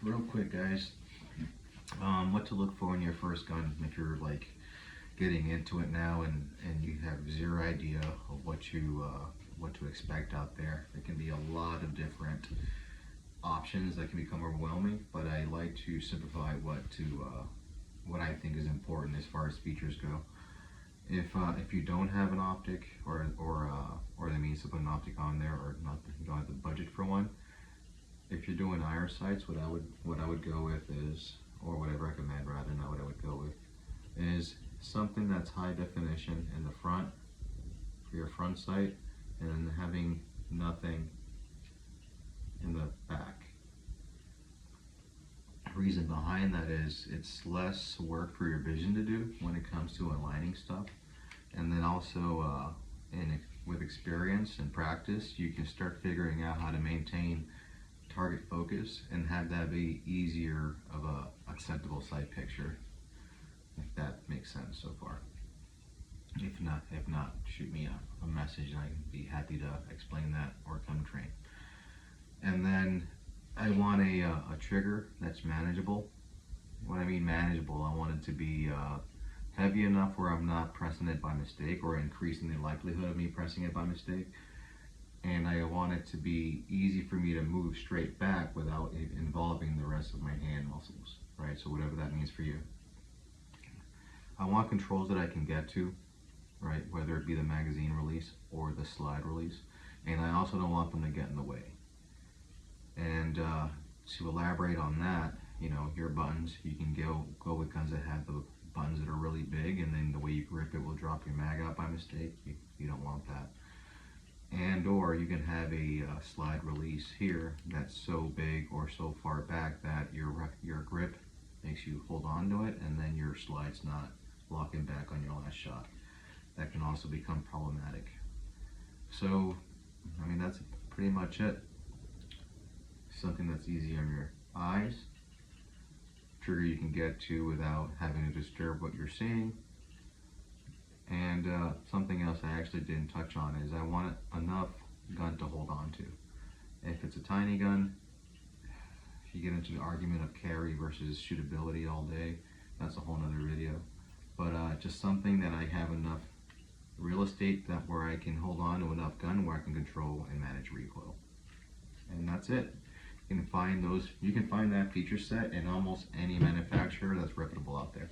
real quick, guys, what to look for in your first gun if you're like getting into it now and you have zero idea of what to expect out there. There can be a lot of different options that can become overwhelming, but I like to simplify what I think is important as far as features go. If you don't have an optic or that means to put an optic on there, or not, you don't have the budget for one. If you're doing IR sights, what I would go with is, or what I recommend rather, not what I would go with, is something that's high definition in the front for your front sight, and then having nothing in the back. The reason behind that is it's less work for your vision to do when it comes to aligning stuff, and then also with experience and practice, you can start figuring out how to maintain target focus and have that be easier of a acceptable sight picture, if that makes sense so far. If not, shoot me a message and I can be happy to explain that or come train. And then I want a trigger that's manageable. When I mean manageable, I want it to be heavy enough where I'm not pressing it by mistake or increasing the likelihood of me pressing it by mistake. And I want it to be easy for me to move straight back without it involving the rest of my hand muscles, right? So whatever that means for you. I want controls that I can get to, right? Whether it be the magazine release or the slide release. And I also don't want them to get in the way. And to elaborate on that, you know, your buttons, you can go with guns that have the buttons that are really big, and then the way you grip it will drop your mag out by mistake. You don't want that. And or you can have a slide release here that's so big or so far back that your grip makes you hold on to it, and then your slide's not locking back on your last shot. That can also become problematic. So, I mean, that's pretty much it. Something that's easy on your eyes, trigger you can get to without having to disturb what you're seeing. And something else I actually didn't touch on is I want enough gun to hold on to. If it's a tiny gun, if you get into the argument of carry versus shootability all day, that's a whole nother video. But just something that I have enough real estate that where I can hold on to enough gun where I can control and manage recoil. And that's it. You can find that feature set in almost any manufacturer that's reputable out there.